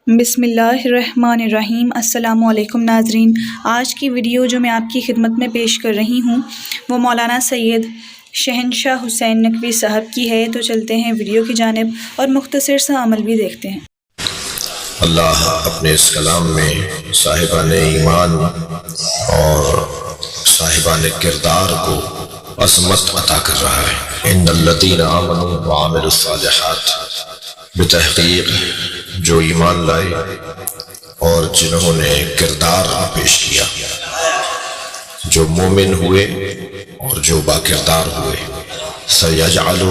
بسم اللہ الرحمن الرحیم۔ السلام علیکم ناظرین، آج کی ویڈیو جو میں آپ کی خدمت میں پیش کر رہی ہوں وہ مولانا سید شہنشاہ حسین نقوی صاحب کی ہے۔ تو چلتے ہیں ویڈیو کی جانب اور مختصر سا عمل بھی دیکھتے ہیں۔ اللہ اپنے اس کلام میں صاحبان ایمان اور صاحبان کردار کو عظمت عطا کر رہا ہے۔ ان الذین آمنوا وعملوا الصالحات، بتحقیق جو ایمان لائے اور جنہوں نے کردار پیش کیا، جو مومن ہوئے اور جو با کردار ہوئے، سیجعل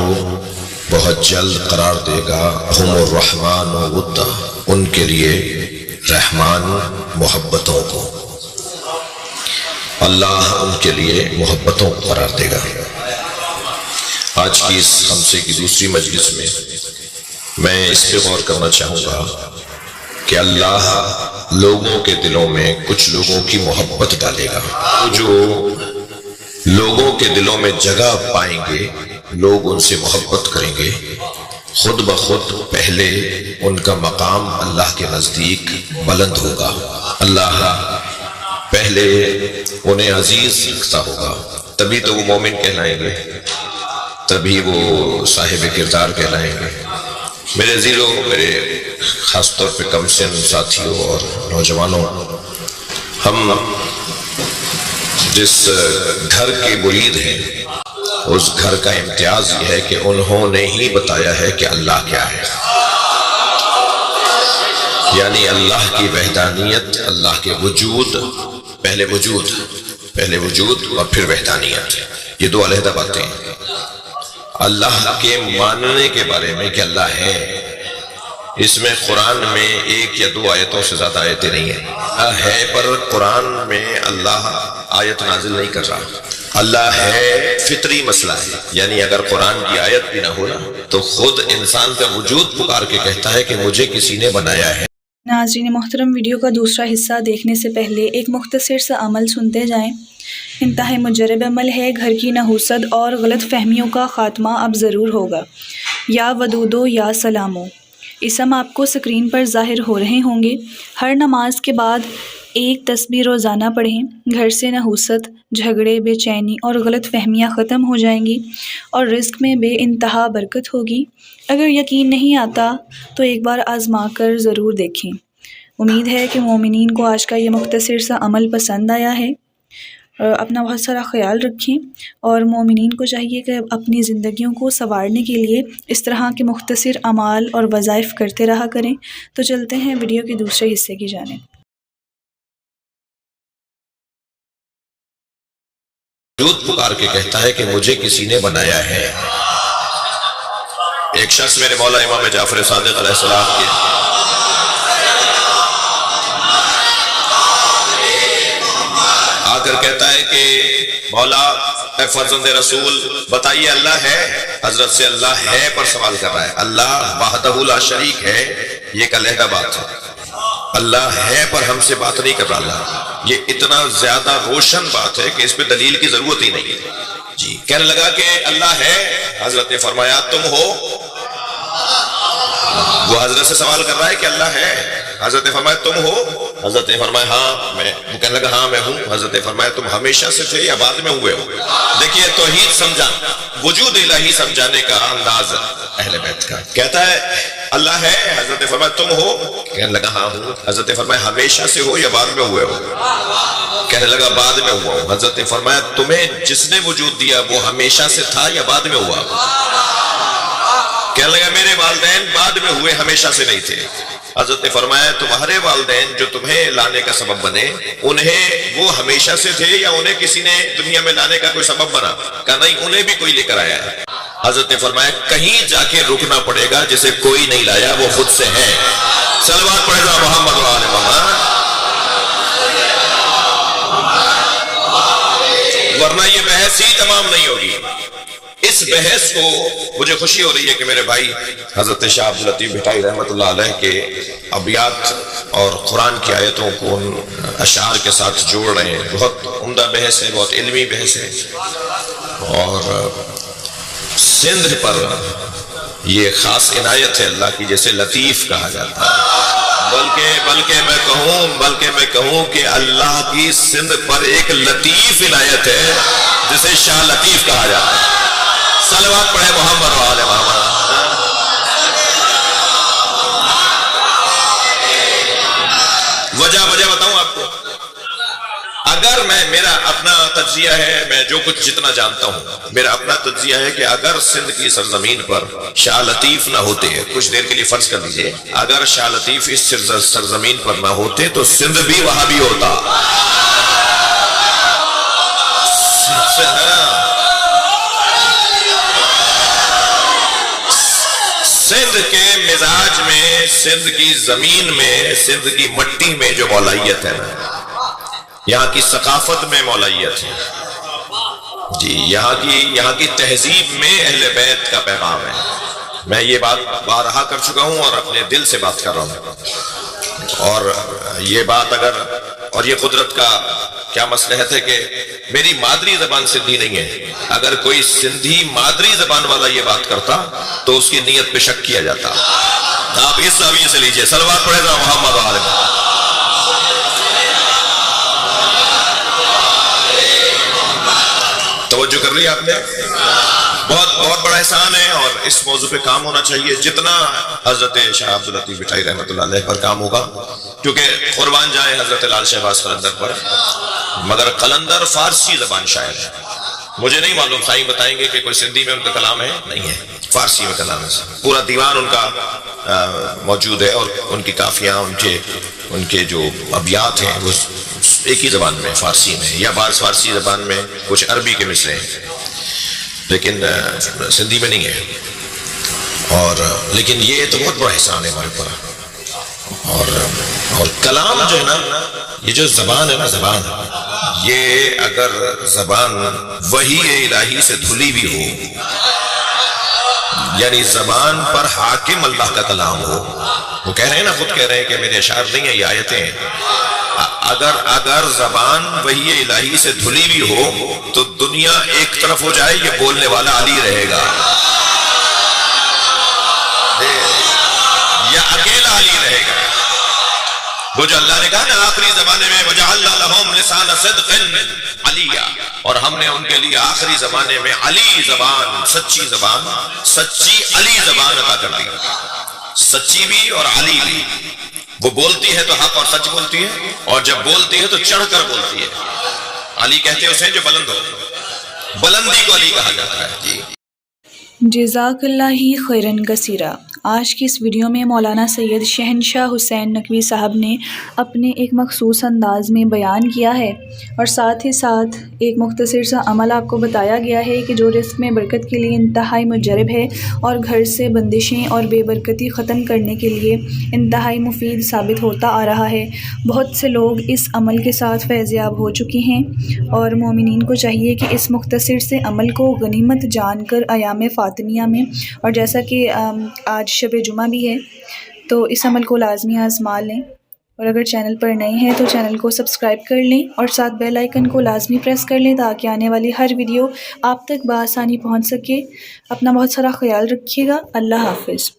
بہت جلد قرار دے گا ہم الرحمن ودا، ان کے لیے رحمان محبتوں کو، اللہ ان کے لیے محبتوں کو قرار دے گا۔ آج کی اس خمسے کی دوسری مجلس میں اس پہ غور کرنا چاہوں گا کہ اللہ لوگوں کے دلوں میں کچھ لوگوں کی محبت ڈالے گا۔ جو لوگوں کے دلوں میں جگہ پائیں گے، لوگ ان سے محبت کریں گے، خود بخود پہلے ان کا مقام اللہ کے نزدیک بلند ہوگا، اللہ پہلے انہیں عزیز رکھتا ہوگا، تبھی تو وہ مومن کہلائیں گے، تبھی وہ صاحب کردار کہلائیں گے۔ میرے عزیزوں، میرے خاص طور پہ کم سن ساتھیوں اور نوجوانوں، ہم جس گھر کے مرید ہیں اس گھر کا امتیاز یہ ہے کہ انہوں نے ہی بتایا ہے کہ اللہ کیا ہے، یعنی اللہ کی وحدانیت، اللہ کے وجود، پہلے وجود اور پھر وحدانیت، یہ دو علیحدہ باتیں ہیں۔ اللہ کے ماننے کے بارے میں کہ اللہ ہے، اس میں قرآن میں ایک یا دو آیتوں سے زیادہ آیتیں نہیں ہیں۔ اللہ ہے پر قرآن میں اللہ آیت نازل نہیں کر رہا۔ اللہ ہے فطری مسئلہ ہے، یعنی اگر قرآن کی آیت بھی نہ ہو تو خود انسان کا وجود پکار کے کہتا ہے کہ مجھے کسی نے بنایا ہے۔ ناظرین محترم، ویڈیو کا دوسرا حصہ دیکھنے سے پہلے ایک مختصر سا عمل سنتے جائیں۔ انتہائی مجرب عمل ہے، گھر کی نحوست اور غلط فہمیوں کا خاتمہ اب ضرور ہوگا۔ یا ودودو یا سلامو اسم آپ کو سکرین پر ظاہر ہو رہے ہوں گے۔ ہر نماز کے بعد ایک تسبیح روزانہ پڑھیں، گھر سے نحوست، جھگڑے، بے چینی اور غلط فہمیاں ختم ہو جائیں گی اور رزق میں بے انتہا برکت ہوگی۔ اگر یقین نہیں آتا تو ایک بار آزما کر ضرور دیکھیں۔ امید ہے کہ مومنین کو آج کا یہ مختصر سا عمل پسند آیا ہے۔ اپنا بہت سارا خیال رکھیں، اور مومنین کو چاہیے کہ اپنی زندگیوں کو سنوارنے کے لیے اس طرح کے مختصر اعمال اور وظائف کرتے رہا کریں۔ تو چلتے ہیں ویڈیو کے دوسرے حصے کی جانب۔ وجود پکار کے کہتا ہے کہ مجھے کسی نے بنایا ہے۔ ایک شخص میرے مولا امام جعفر صادق علیہ السلام کے آ کر کہتا ہے کہ مولا اے فرزند رسول بتائیے اللہ ہے؟ حضرت سے اللہ ہے پر سوال کر رہا ہے۔ اللہ وحدہ لا شریک ہے، یہ ایک علیحدہ بات ہے۔ اللہ ہے پر ہم سے بات نہیں کر رہا، یہ اتنا زیادہ روشن بات ہے کہ اس پہ دلیل کی ضرورت ہی نہیں ہے۔ جی کہنے لگا کہ اللہ ہے، حضرت نے فرمایا تم ہو؟ وہ حضرت سے سوال کر رہا ہے کہ اللہ ہے، حضرت نے فرمایا تم ہو؟ حضرت نے فرمایا ہاں میں۔ وہ کہنے لگا ہاں میں ہوں۔ حضرت نے فرمایا تم ہمیشہ سے تھے یا بعد میں ہوئے ہو؟ دیکھیے توحید سمجھا، وجود الہی سمجھانے کا انداز اہل بیت کا۔ کہتا ہے اللہ ہے، حضرت نے فرمایا تم ہو؟ کہنے لگا ہاں ہوں۔ حضرت نے فرمایا ہمیشہ سے ہو یا بعد میں ہوئے ہو؟ کہنے لگا بعد میں ہوا ہوں۔ حضرت نے فرمایا تمہیں جس نے وجود دیا وہ ہمیشہ سے تھا یا بعد میں ہوا؟ کہنے لگا میرے والدین بعد میں ہوئے، ہمیشہ سے نہیں تھے۔ حضرت نے فرمایا تمہارے والدین جو تمہیں لانے کا سبب بنے، انہیں وہ ہمیشہ سے تھے یا انہیں کسی نے دنیا میں لانے کا کوئی سبب بنا؟ کہا نہیں، انہیں بھی کوئی لے کر آیا ہے۔ حضرت نے فرمایا کہیں جا کے رکنا پڑے گا، جسے کوئی نہیں لایا وہ خود سے ہے۔ صلوات پڑھے گا محمد و آل محمد، ورنہ یہ بحث ہی تمام نہیں ہوگی۔ اس بحث کو مجھے خوشی ہو رہی ہے کہ میرے بھائی حضرت شاہ عبداللطیف بھٹائی رحمۃ اللہ علیہ کے ابیات اور قرآن کی آیتوں کو ان اشعار کے ساتھ جوڑ رہے ہیں۔ بہت عمدہ بحث ہے، بہت علمی بحث ہے، اور سندھ پر یہ خاص عنایت ہے اللہ کی، جیسے لطیف کہا جاتا ہے، ملک بلکہ میں کہوں کہ اللہ کی سندھ پر ایک لطیف عنایت ہے جسے شاہ لطیف کہا جاتا ہے. صلوات پڑھے محمد و آل محمد. وجہ بتاؤں آپ کو. اگر میرا اپنا تجزیہ ہے، میں جو کچھ جتنا جانتا ہوں میرا اپنا تجزیہ ہے کہ اگر سندھ کی سرزمین پر شاہ لطیف نہ ہوتے، کچھ دیر کے لیے فرض کر لیجئے اگر شاہ لطیف اس سرزمین پر نہ ہوتے تو سندھ بھی وہابی ہوتا. سندھ کے مزاج میں، سندھ کی زمین میں، سندھ کی مٹی میں جو مولائیت ہے نا، یہاں کی ثقافت میں مولائیت ہے جی، یہاں کی تہذیب میں اہل بیت کا پیغام ہے. میں یہ بات بارہا کر چکا ہوں اور اپنے دل سے بات کر رہا ہوں. اور یہ بات اور یہ قدرت کا کیا مصلحت ہے کہ میری مادری زبان سندھی نہیں ہے. اگر کوئی سندھی مادری زبان والا یہ بات کرتا تو اس کی نیت پہ شک کیا جاتا. آپ اس زاویے سے لیجئے. صلوات پڑھے گا محمد و آل محمد. توجہ کر لی آپ نے؟ بہت بڑا احسان ہے اور اس موضوع پہ کام ہونا چاہیے جتنا حضرت شاہ عبداللطیف بٹائی رحمۃ اللہ علیہ پر کام ہوگا، کیونکہ قربان جائے حضرت لال شہباز قلندر پر. مگر قلندر فارسی زبان شاعر ہے. مجھے نہیں معلوم، سائیں بتائیں گے کہ کوئی سندھی میں ان کا کلام ہے؟ نہیں ہے، فارسی میں کلام ہے. پورا دیوان ان کا موجود ہے اور ان کی کافیاں، ان کے جو ابیات ہیں وہ ایک ہی زبان میں، فارسی میں، یا بعض فارسی زبان میں، کچھ عربی کے مصرے ہیں، لیکن سندھی میں نہیں ہے. لیکن یہ تو بہت بڑا احسان ہے ہمارے اوپر. اور کلام جو ہے نا، یہ جو زبان ہے نا، زبان یہ اگر زبان وحی الہی سے دھلی بھی ہو، یعنی زبان پر حاکم اللہ کا کلام ہو، وہ کہہ رہے ہیں نا، خود کہہ رہے ہیں کہ میرے اشعار نہیں ہیں، یہ آیتیں ہیں. اگر زبان وحی الہی سے دھلی بھی ہو تو دنیا ایک طرف ہو جائے، یہ بولنے والا علی رہے گا، یا اکیلا علی رہے گا. وہ جو اللہ نے کہا نا آخری زمانے میں وَجَعَلْنَا لَهُمْ لِسَانَ صِدْقٍ عَلِيًّا، اور ہم نے ان کے لیے آخری زمانے میں علی زبان، سچی زبان، سچی علی زبان عطا کر دی. سچی بھی اور علی بھی. وہ بولتی ہے تو حق اور سچ بولتی ہے، اور جب بولتی ہے تو چڑھ کر بولتی ہے. علی کہتے ہیں اسے جو بلند ہو، بلندی کو علی کہا جاتا ہے. جی جزاک اللہ خیرن کثیرہ. آج کی اس ویڈیو میں مولانا سید شہنشاہ حسین نقوی صاحب نے اپنے ایک مخصوص انداز میں بیان کیا ہے، اور ساتھ ہی ساتھ ایک مختصر سا عمل آپ کو بتایا گیا ہے کہ جو رزق میں برکت کے لیے انتہائی مجرب ہے اور گھر سے بندشیں اور بے برکتی ختم کرنے کے لیے انتہائی مفید ثابت ہوتا آ رہا ہے. بہت سے لوگ اس عمل کے ساتھ فیضیاب ہو چکے ہیں، اور مومنین کو چاہیے کہ اس مختصر سے عمل کو غنیمت جان کر ایام فاطمیہ میں، اور جیسا کہ آج شب جمعہ بھی ہے، تو اس عمل کو لازمی آزما لیں. اور اگر چینل پر نئے ہیں تو چینل کو سبسکرائب کر لیں اور ساتھ بیل آئیکن کو لازمی پریس کر لیں تاکہ آنے والی ہر ویڈیو آپ تک بآسانی پہنچ سکے. اپنا بہت سارا خیال رکھیے گا. اللہ حافظ.